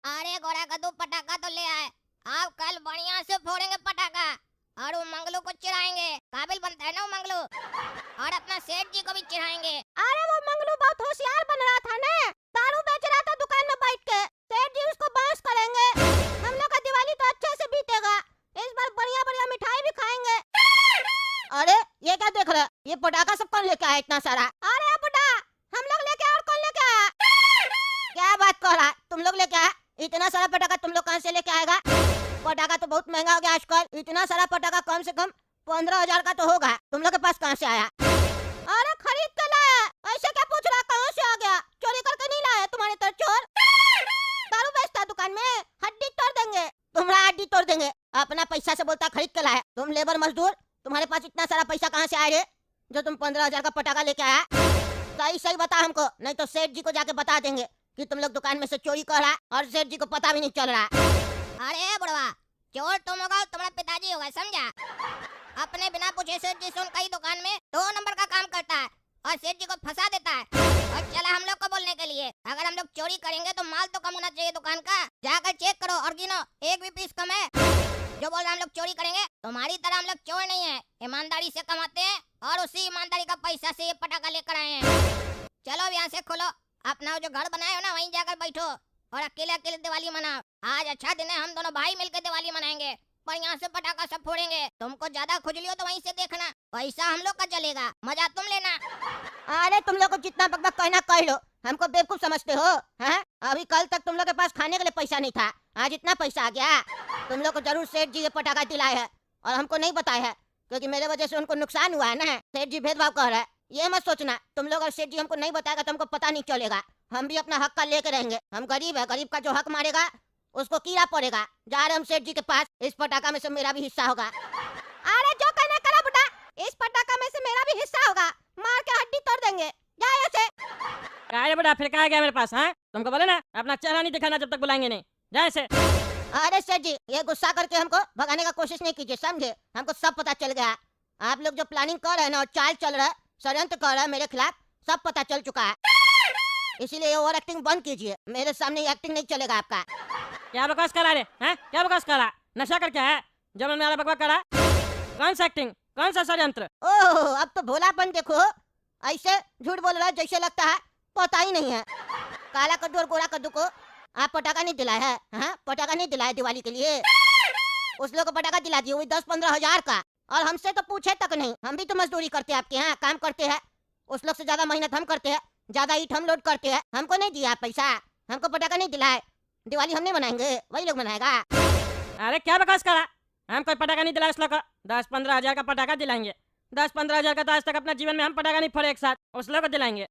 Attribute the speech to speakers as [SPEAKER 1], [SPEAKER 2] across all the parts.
[SPEAKER 1] अरे गोरा कद्दू पटाखा तो ले आए। आप कल बढ़िया से फोड़ेंगे पटाखा और वो मंगलू को चिढ़ाएंगे। काबिल बनता है ना वो मंगलू। और अपना सेठ जी को भी चिढ़ाएंगे।
[SPEAKER 2] अरे वो मंगलू बहुत होशियार बन रहा था ना, दारू बेच रहा था दुकान में बैठ के। सेठ जी उसको बांस करेंगे। हम लोग का दिवाली तो अच्छे से बीतेगा। इस बार बढ़िया बढ़िया मिठाई भी खाएंगे। अरे ये क्या देख रहे? ये पटाखा सब कौन लेके आया इतना सारा? अरे बुढ़ा, हम लोग लेके आए और कौन लेके आया? क्या बात कर रहा है? तुम लोग लेके आए? इतना सारा पटाखा तुम लोग कहाँ से लेके आएगा? पटाखा तो बहुत महंगा हो गया आजकल। इतना सारा पटाखा कम से कम 15,000 का तो होगा। तुम लोग के पास कहाँ से आया? अरे खरीद के लाया। ऐसे क्या पूछ रहा? कहाँ से आ गया? चोरी करके नहीं लाया तुम्हारे तो चोर। दारू बेचता दुकान में, हड्डी तोड़ देंगे। तुम्हारा हड्डी तोड़ देंगे। अपना पैसा से बोलता खरीद के लाया। तुम लेबर मजदूर, तुम्हारे पास इतना सारा पैसा कहाँ से आया रे, जो तुम 15,000 का पटाखा लेके आया? सही सही बता हमको, नहीं तो सेठ जी को जाके बता देंगे कि तुम लोग दुकान में से चोरी कर रहा और सेठ जी को पता भी नहीं चल रहा।
[SPEAKER 1] अरे बुढ़वा, चोर तुम होगा और तुम्हारा पिताजी होगा, समझा? अपने बिना पूछे सेठ जी से उनका ही दुकान में 2 नंबर का काम करता है और सेठ जी को फंसा देता है। और चला हम लोग को बोलने के लिए, अगर हम लोग चोरी करेंगे तो माल तो कम होना चाहिए दुकान का। जाकर चेक करो और गिनो, एक भी पीस कम है। जो बोल रहा हम लोग चोरी करेंगे, तुम्हारी तरह हम लोग चोर नहीं है, ईमानदारी से कमाते हैं और उसी ईमानदारी का पैसा से ये पटाखा लेकर आए हैं। चलो यहाँ से खोलो, अपना जो घर बनाए हो ना वहीं जाकर बैठो और अकेले अकेले दिवाली मनाओ। आज अच्छा दिन है, हम दोनों भाई मिलकर दिवाली मनाएंगे। पर यहाँ से पटाखा सब फोड़ेंगे। तुमको ज्यादा खुजली हो तो वहीं से देखना, पैसा हम लोग का चलेगा, मजा तुम लेना।
[SPEAKER 2] अरे तुम लोग को जितना बकबक कहना कह लो, हमको बेवकूफ समझते हो? हैं? अभी कल तक तुम लोग के पास खाने के लिए पैसा नहीं था, आज इतना पैसा आ गया। तुम लोग को जरूर सेठ जी ये पटाखा दिलाए है और हमको नहीं बताया है, क्योंकि मेरे वजह से उनको नुकसान हुआ है ना। सेठ जी भेदभाव कर रहा है, ये मत सोचना। तुम लोग और सेठ जी हमको नहीं बताएगा तो हमको पता नहीं चलेगा। हम भी अपना हक का लेके रहेंगे। हम गरीब है, गरीब का जो हक मारेगा उसको कीड़ा पड़ेगा। जा रहे हम सेठ जी के पास, इस पटाखा में से मेरा भी हिस्सा होगा। अरे जो कहना करा बुढ़ा, इस पटाखा में से मेरा भी हिस्सा होगा, मार के हड्डी तोड़ देंगे। जा ऐसे।
[SPEAKER 3] काय बड़ा फिर क्या गया मेरे पास? हाँ, तुमको बोले ना अपना चेहरा नहीं दिखाना जब तक बुलाएंगे नहीं। जा ऐसे।
[SPEAKER 2] अरे सेठ जी, ये गुस्सा करके हमको भगाने का कोशिश नहीं कीजिए, समझे? हमको सब पता चल गया। आप लोग जो प्लानिंग कर रहे हैं ना और चाल चल रहा है, षड्यंत्र कर रहे हैं मेरे खिलाफ, सब पता चल चुका है। इसीलिए ओवर एक्टिंग बंद कीजिए, मेरे सामने एक्टिंग नहीं चलेगा आपका।
[SPEAKER 3] क्या बकवास करा रे? हैं? क्या बकवास करा? नशा करके है जब मैंने बकवास करा? कौन सा एक्टिंग, कौन सा षड्यंत्र?
[SPEAKER 2] ओह, अब तो भोलापन देखो। ऐसे झूठ बोल रहा है जैसे लगता है पता ही नहीं है। काला कद्दू और गोरा कद्दू को आप पटाखा नहीं दिलाए है? हाँ, पटाखा नहीं दिलाए दिवाली के लिए। उस लोग को पटाखा दिला दिए, वही 10-15 हजार का, और हमसे तो पूछे तक नहीं। हम भी तो मजदूरी करते हैं आपके यहाँ, काम करते हैं। उस लोग से ज्यादा मेहनत हम करते हैं, ज्यादा ईट हम लोड करते हैं। हमको नहीं दिया पैसा, हमको पटाखा नहीं दिलाए। दिवाली हम नहीं मनाएंगे, वही लोग मनाएगा।
[SPEAKER 3] अरे क्या बकवास करा? हम कोई पटाखा नहीं दिलाए उस लोग को। 10-15 हजार का पटाखा दिलाएंगे। 10-15 हजार का तो आज तक अपना जीवन में हम पटाखा नहीं फोड़े एक साथ, उस लोग को दिलाएंगे।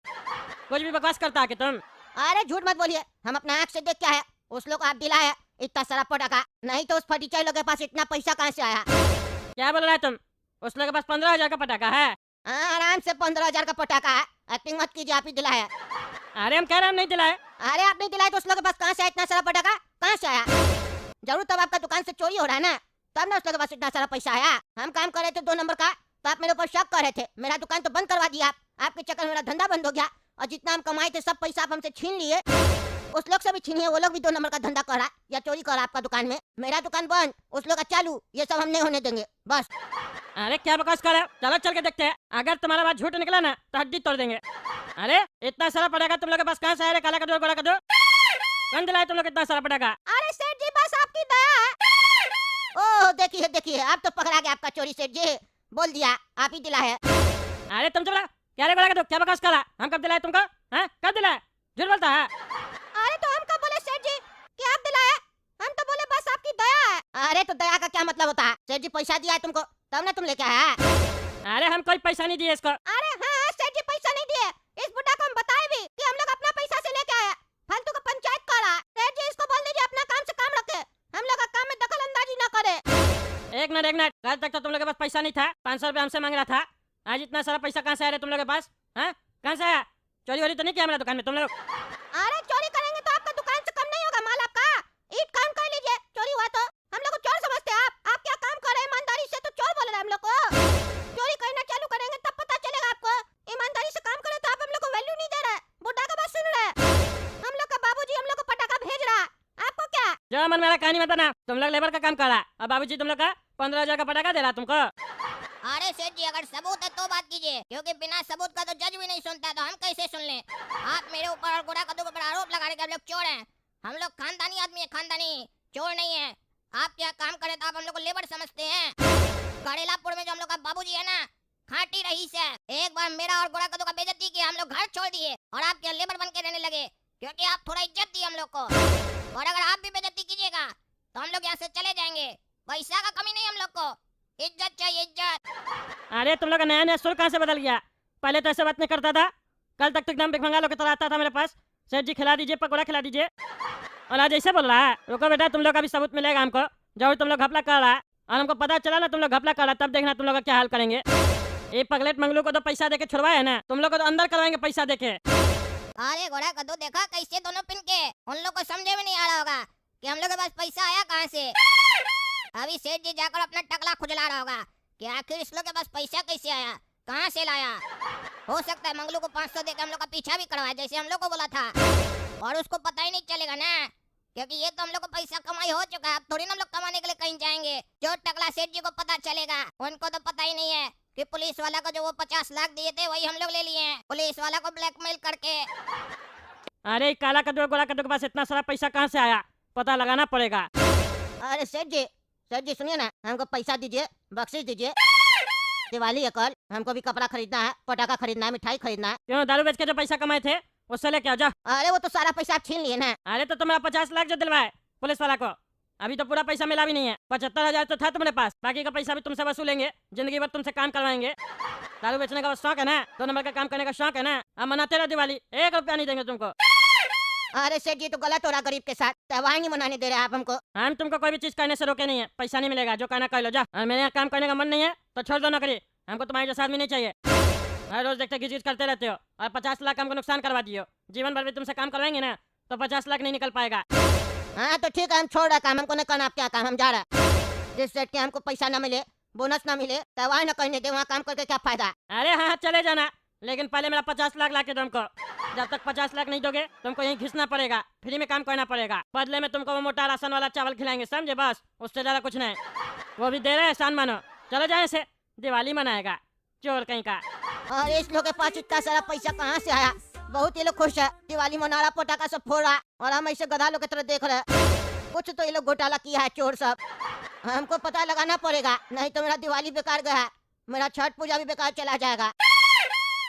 [SPEAKER 3] कुछ भी बकवास करता है कि तुम?
[SPEAKER 2] अरे झूठ मत बोलिए, हम अपना आँख से देख क्या है, उस लोग आप दिलाए इतना सारा पटाखा। नहीं तो उस फटीचर लोग के पास इतना पैसा कहाँ से आया?
[SPEAKER 3] क्या बोल रहा है तुम? उस लोग के पास 15,000 का पटाखा है।
[SPEAKER 2] आराम से 15,000 का पटाखा है। एक्टिंग मत कीजिए, आप ही दिलाया।
[SPEAKER 3] अरे हम कह रहे हम नहीं दिलाए।
[SPEAKER 2] अरे आप नहीं दिलाए तो उस लोग के पास कहाँ से आया इतना सारा पटाखा? कहाँ से आया? जरूर तब आपका दुकान से चोरी हो रहा है ना, तब ना उस लोग के पास इतना सारा पैसा आया। हम काम कर रहे थे 2 नंबर का, तो आप मेरे ऊपर शक कर रहे थे। मेरा दुकान तो बंद करवा दिया आप। आपके चक्कर में मेरा धंधा बंद हो गया और जितना हम कमाए थे सब पैसा आप हमसे छीन लिए। उस लोग से भी छीनिए, वो लोग भी 2 नंबर का धंधा कर रहा या चोरी कर रहा आपका दुकान में। मेरा दुकान बंद, उस लोग का चालू, ये सब हम नहीं होने देंगे बस।
[SPEAKER 3] अरे क्या बकवास कर रहे हो? चलो चल के देखते हैं। अगर तुम्हारा बात झूठ निकला ना तो हड्डी तोड़ देंगे। अरे इतना सारा पटाखा तुम लोग के पास कहाँ से आया रे? काला कद्दू गोरा कद्दू कौन दिलाया तुम लोग इतना सारा पटाखा?
[SPEAKER 2] अरे सेठ जी बस आपकी दया है। ओह देखिए देखिए, आप तो पकड़ा गया आपका चोरी। सेठ जी बोल दिया आप ही दिलाए।
[SPEAKER 3] अरे तुम चला क्या रे गोरा कद्दू, क्या बकवास करा? हम कब दिलाए तुमको? हैं? कब दिलाए? झूठ बोलता है।
[SPEAKER 2] अरे तो हम कब बोले सेठ जी कि आप दिलाए? हम तो बोले बस आपकी दया है। अरे तो दया का क्या मतलब होता है? सेठ जी पैसा दिया है तुमको तब ना तुम लेके आया।
[SPEAKER 3] अरे हम कोई पैसा नहीं दिए इसको।
[SPEAKER 2] अरे हाँ, सेठ जी पैसा नहीं दिए। इस बुढ़ा को हम बताए भी कि हम लोग अपना पैसा से लेके आए। फालतू का पंचायत कर रहा है। सेठ जी इसको बोल दीजिए अपना काम से काम रखे, हम लोग का काम में दखल अंदाजी न करे।
[SPEAKER 3] एक मिनट, कल तक तो तुम लोग के पास पैसा नहीं था, 500 रुपया हमसे मांग रहा था। आज इतना सारा पैसा कहाँ से आया तुम लोग के पास? हैं? कहाँ से आया? चोरी वोरी तो नहीं किया मेरा दुकान में तुम लोग?
[SPEAKER 2] अरे चोरी करेंगे तो आपका दुकान से कम नहीं होगा माल आपका। ईट काम कर लीजिए, चोरी हुआ तो हम लोग को चोर समझते हैं आप क्या काम कर रहे हैं ईमानदारी से तो चोर बोल रहे हैं हम लोग को। चोरी करना चालू करेंगे तब पता चलेगा आपको। ईमानदारी से काम करे तो आप हम लोग को वैल्यू नहीं दे रहे, बुढ़ा का बात सुन रहे हैं। हम लोग का बाबूजी हम लोग को पटाखा भेज रहा है, आपको
[SPEAKER 3] जो मन मेरा कहानी मत बना। तुम लोग लेबर का काम कर रहा और बाबूजी तुम लोग का 15,000 का पटाखा दे रहा तुमको।
[SPEAKER 1] अरे सेठ जी, अगर सबूत है तो बात कीजिए, क्योंकि बिना सबूत का तो जज भी नहीं सुनता, तो हम कैसे सुन लें? आप मेरे ऊपर और गोरा कद्दू के ऊपर आरोप लगा रहे कि हम लोग चोर हैं। हम लोग खानदानी आदमी है, खानदानी, चोर नहीं है। आप क्या काम करे तो आप हम लोग को लेबर समझते हैं? करेलापुर में जो हम लोग का बाबूजी है ना, खाटी रईस है। एक बार मेरा और गोरा कद्दू का बेइज्जती किया, हम लोग घर छोड़ दिए और आप क्या लेबर बन के रहने लगे, क्योंकि आप थोड़ा इज्जत दी हम लोग को। और अगर आप भी बेइज्जती कीजिएगा तो हम लोग यहाँ से चले जाएंगे। पैसा का कमी नहीं हम लोग को, इज्जत चाहिए, इज्जत।
[SPEAKER 3] अरे तुम लोग का नया नया सुर कहाँ से बदल गया? पहले तो ऐसे बात नहीं करता था। कल तक तो एकदम भिखमंगा लोग की तरह आता था मेरे पास, सेठ जी खिला दीजिए, पकौड़ा खिला दीजिए, और आज ऐसे बोल रहा है। रुको बेटा, तुम लोग का भी सबूत मिलेगा हमको। जब तुम लोग घपला कर रहा है और हमको पता चला ना तुम लोग घपला कर रहा, तब देखना तुम लोग का क्या हाल करेंगे। ये पगलेट मंगलू को तो पैसा देके छुड़वाया है ना, तुम लोग को तो अंदर करवाएंगे पैसा देके।
[SPEAKER 1] अरे गोरा कद्दू, देखा कैसे दोनों पिन के? उन लोग को समझे में नहीं आ रहा होगा कि हम लोग के पास पैसा आया कहाँ से। अभी सेठ जी जाकर अपना टकला खुजला रहा होगा कि आखिर इस लोग के पास पैसा कैसे आया, कहाँ से लाया। हो सकता है मंगलू को 500 देकर हम लोग का पीछा भी करवाया, जैसे हम लोग को बोला था, और उसको पता ही नहीं चलेगा ना, क्योंकि ये तो हम लोग को पैसा कमाई हो चुका है। अब थोड़ी ना हम लोग कमाने के लिए कहीं जाएंगे। जो टकला सेठ जी को पता चलेगा, उनको तो पता ही नहीं है कि पुलिस वाला को जो वो 50 लाख दिए थे वही हम लोग ले लिए हैं, पुलिस वाला को ब्लैकमेल करके।
[SPEAKER 3] अरे काला कद्दू गोरा कद्दू के पास इतना सारा पैसा कहाँ से आया, पता लगाना पड़ेगा।
[SPEAKER 2] अरे सेठ जी सुनिए ना, हमको पैसा दीजिए, बख्शीश दीजिए। दिवाली है कल, हमको भी कपड़ा खरीदना है, पटाखा खरीदना है, मिठाई खरीदना है।
[SPEAKER 3] क्यों दारू बेच के जो पैसा कमाए थे उससे लेके आओ जा।
[SPEAKER 2] अरे वो तो सारा पैसा आप छीन लिए ना।
[SPEAKER 3] अरे तो तुम्हारा 50 लाख जो दिलवाए पुलिस वाला को, अभी तो पूरा पैसा मिला भी नहीं है। 75,000 तो था तुम्हारे पास, बाकी का पैसा भी तुमसे वसूलेंगे, जिंदगी भर तुमसे काम करवाएंगे। दारू बेचने का शौक है ना, 2 नंबर का काम करने का शौक है ना, अब मनाते रहो दिवाली, 1 रुपया नहीं देंगे तुमको।
[SPEAKER 2] अरे सेठ जी तो गलत हो रहा, गरीब के साथ त्योहार नहीं मनाने दे रहे आप हमको।
[SPEAKER 3] हम तुमको कोई भी चीज करने से रोके नहीं है, पैसा नहीं मिलेगा, जो कहना कर लो जा। और मेरे यहाँ काम करने का मन नहीं है तो छोड़ दो नौकरी, हमको तुम्हारे जैसा आदमी नहीं चाहिए। हर रोज देखते घिच करते रहते हो और 50 लाख हमको नुकसान करवा दियो। जीवन भर भी तुमसे काम करवाएंगे ना तो 50 लाख नहीं निकल पाएगा।
[SPEAKER 2] हाँ तो ठीक है, हम छोड़ रहे काम, हमको नहीं करना आप क्या काम, हम जा रहे हैं। जिस सेठ के हमको पैसा ना मिले, बोनस ना मिले, त्योहार न करने दे, वहाँ काम करके क्या फायदा।
[SPEAKER 3] अरे हाँ चले जाना, लेकिन पहले मेरा 50 लाख ला के दो हमको। जब तक 50 लाख नहीं दोगे तुमको यहीं घिसना पड़ेगा, फ्री में काम करना पड़ेगा। बदले में तुमको वो मोटा राशन वाला चावल खिलाएंगे, समझे? बस उससे ज्यादा कुछ नहीं, वो भी दे रहे हैं, एहसान मानो। चलो जाए से, दिवाली मनाएगा चोर कहीं का।
[SPEAKER 2] और इस लोग के पास इतना सारा पैसा कहाँ से आया? बहुत ये लोग खुश है, दिवाली मना रहा, पटाखा सब फोड़ रहा, और हम ऐसे गधा लोग की तरह देख रहे हैं। कुछ तो ये लोग घोटाला किया है, चोर सब। हमको पता लगाना पड़ेगा, नहीं तो मेरा दिवाली बेकार गया, मेरा छठ पूजा भी बेकार चला जाएगा।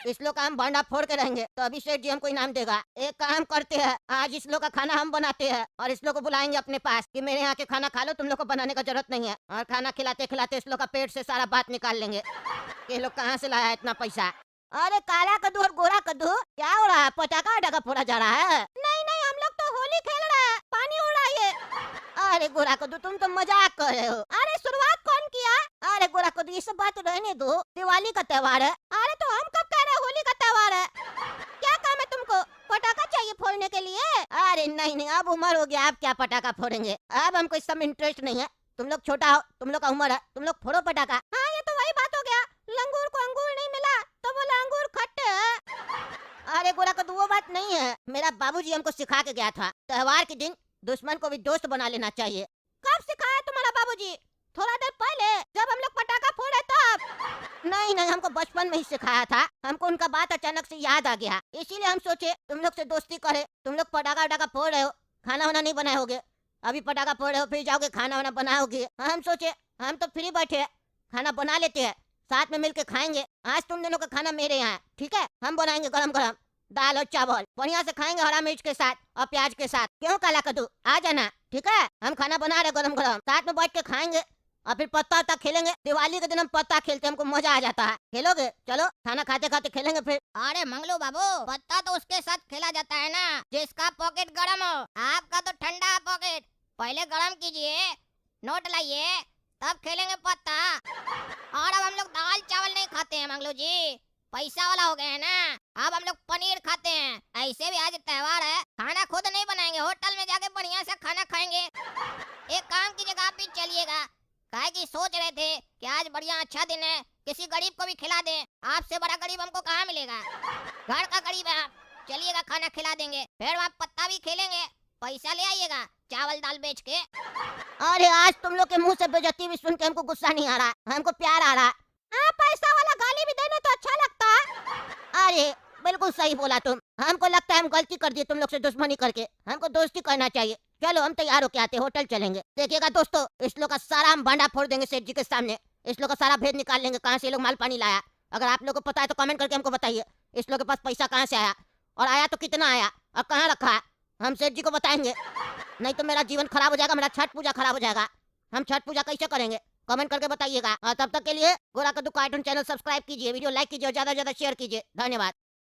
[SPEAKER 2] इस लोग का हम भांडा फोड़ के रहेंगे तो अभी सेठ जी हमको इनाम देगा। एक काम करते हैं, आज इस लोग का खाना हम बनाते हैं और इस लोग को बुलाएंगे अपने पास कि मेरे यहाँ के खाना खा लो, तुम लोग को बनाने का जरूरत नहीं है। और खाना खिलाते खिलाते इस लोग का पेट से सारा बात निकाल लेंगे कि ये लोग कहाँ से लाया है इतना पैसा। अरे काला कद्दू और गोरा कद्दू क्या हो रहा है? पटाखा वटाखा फोड़ा जा रहा है? नहीं नहीं, हम लोग तो होली खेल रहे हैं, पानी उड़ रहा है। अरे गोरा कद्दू तुम तो मजाक कर रहे हो। अरे शुरुआत कौन किया? अरे गोरा कद्दू ये सब बात रहने दो, दिवाली का त्योहार है। अरे तो हम कब कह रहे होली का त्योहार है? क्या काम है तुमको? पटाखा चाहिए फोड़ने के लिए? अरे नहीं नहीं, अब उम्र हो गया, आप क्या पटाखा फोड़ेंगे, अब हमको इस सब में इंटरेस्ट नहीं है। तुम लोग छोटा हो, तुम लोग का उम्र है, तुम लोग फोड़ो पटाखा। हाँ ये तो वही बात हो गया, लंगूर को अंगूर नहीं मिला तो बोला अंगूर खट्टे है। अरे गोरा कद्दू वो बात नहीं है, मेरा बाबूजी हमको सिखा के गया था, त्योहार के दिन दुश्मन को भी दोस्त बना लेना चाहिए। कब सिखाया तुम्हारा बाबूजी? थोड़ा देर पहले जब हम लोग पटाखा फोड़े तब। नहीं नहीं, हमको बचपन में ही सिखाया था, हमको उनका बात अचानक से याद आ गया, इसीलिए हम सोचे तुम लोग से दोस्ती करे। तुम लोग पटाखा वटाखा फोड़ रहे हो, खाना वाना नहीं बनाए होगे, अभी पटाखा फोड़ रहे हो फिर जाओगे खाना वाना बनाओगे। हम सोचे हम तो फ्री बैठे हैं, खाना बना लेते हैं, साथ में मिलके खाएंगे। आज तुम दोनों का खाना मेरे यहाँ, ठीक है? हम बनाएंगे गरम गरम दाल और चावल, बढ़िया से खाएंगे हरा मिर्च के साथ और प्याज के साथ। क्यों काला कद्दू, आ जाना, ठीक है? हम खाना बना रहे गरम गरम, साथ में बैठ के खाएंगे और फिर पत्ता वत्ता खेलेंगे। दिवाली के दिन हम पत्ता खेलते, हमको मजा आ जाता है। खेलोगे? चलो खाना खाते खाते खेलेंगे फिर।
[SPEAKER 1] अरे मंगलू बाबू, पत्ता तो उसके साथ खेला जाता है ना जिसका पॉकेट गरम हो, आपका तो ठंडा है पॉकेट। पहले गरम कीजिए, नोट लाइए, तब खेलेंगे पत्ता। और अब हम लोग दाल चावल नहीं खाते हैं मंगलू जी, पैसा वाला हो गए हैं ना, अब हम लोग पनीर खाते हैं। ऐसे भी आज त्योहार है, खाना खुद नहीं बनाएंगे, होटल में जाके बढ़िया से खाना खाएंगे। एक काम कीजिएगा, आप भी चलिएगा, काहे कि सोच रहे थे कि आज बढ़िया अच्छा दिन है, किसी गरीब को भी खिला दें। आपसे बड़ा गरीब हमको कहाँ मिलेगा, घर का गरीब है आप। चलिएगा खाना खिला देंगे, फिर वहाँ पत्ता भी खेलेंगे, पैसा ले आइएगा चावल दाल बेच के।
[SPEAKER 2] अरे आज तुम लोग के मुंह से बेइज्जती भी सुन के हमको गुस्सा नहीं आ रहा, हमको प्यार आ रहा। हाँ, पैसा वाला गाली भी देना तो अच्छा लगता है। अरे बिल्कुल सही बोला तुम। हमको लगता है हम गलती कर दिए तुम लोग से दुश्मनी करके, हमको दोस्ती करना चाहिए। चलो हम तैयार होके आते, होटल चलेंगे। देखिएगा दोस्तों, इस लोग का सारा हम भांडा फोड़ देंगे सेठ जी के सामने। इस लोग का सारा भेद निकाल लेंगे, कहाँ से ये लोग माल पानी लाया। अगर आप लोग को पता है तो कमेंट करके हमको बताइए, इस लोग के पास पैसा कहाँ से आया, और आया तो कितना आया, और कहाँ रखा है। हम सेठ जी को बताएंगे, नहीं तो मेरा जीवन खराब हो जाएगा, मेरा छठ पूजा खराब हो जाएगा। हम छठ पूजा कैसे करेंगे, कमेंट करके बताइएगा। तब तक के लिए गोरा कद्दू कार्टून चैनल सब्सक्राइब कीजिए, वीडियो लाइक कीजिए और ज्यादा से ज्यादा शेयर कीजिए। धन्यवाद।